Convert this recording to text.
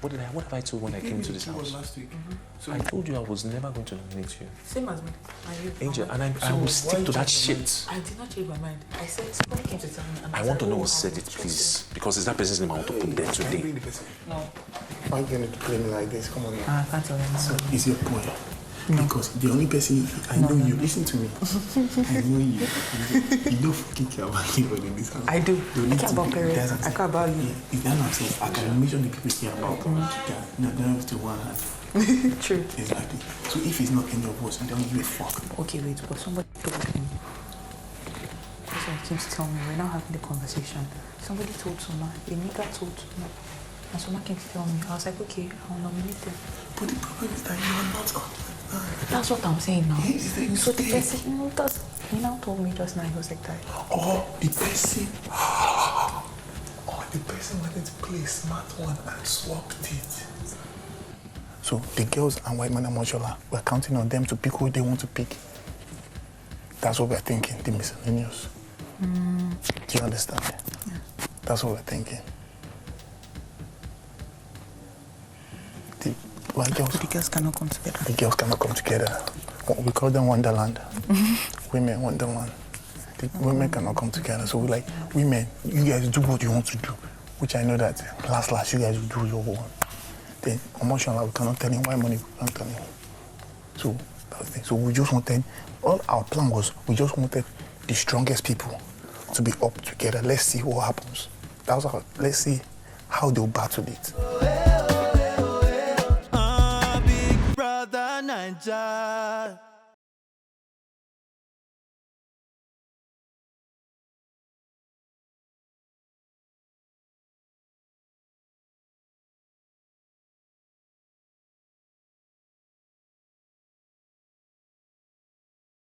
What have I told when I came to this house? Last week. So I told you I was never going to nominate you. Same as me. Angel, and I will stick to that shit. I did not change my mind. I said somebody came to tell me. And I want to know who said it, please. Because it's that person's name I want to put there today. No. Why are you going to play me like this? Come on now. I can't tell them. So, is your boy? No. Because the only person I know you. Listen to me. I know you. You don't fucking care about anybody in this house. I do. I care about Pere. I care about you. If that's what I'm saying, I can make sure the people care about you. No, don't have to one hand. True. Exactly. So if it's not any of us, don't give a fuck. Okay, wait, but somebody told him. That's what he keeps telling me. We're now having the conversation. Somebody told Soma. A nigga told Soma. And Soma came to tell me. I was like, okay, I'll nominate them. But the problem is that you are not on. That's what I'm saying now. Yes, So the person, he now told me just now, he was like that. Oh, the person wanted to play a smart one and swapped it. So the girls and white man and Moshola, we're counting on them to pick who they want to pick. That's what we're thinking, the miscellaneous. Do you understand? Yeah. That's what we're thinking. The white girls. The girls cannot come together. The girls cannot come together. We call them Wonderland. Women, Wonderland. The women cannot come together. So we're like, women, you guys do what you want to do. Which I know that last you guys will do your own. Then emotional, we cannot tell him why money, we can't tell him. So that's the thing. So we just wanted, all our plan was, we just wanted the strongest people to be up together. Let's see what happens. That's how, let's see how they'll battle it.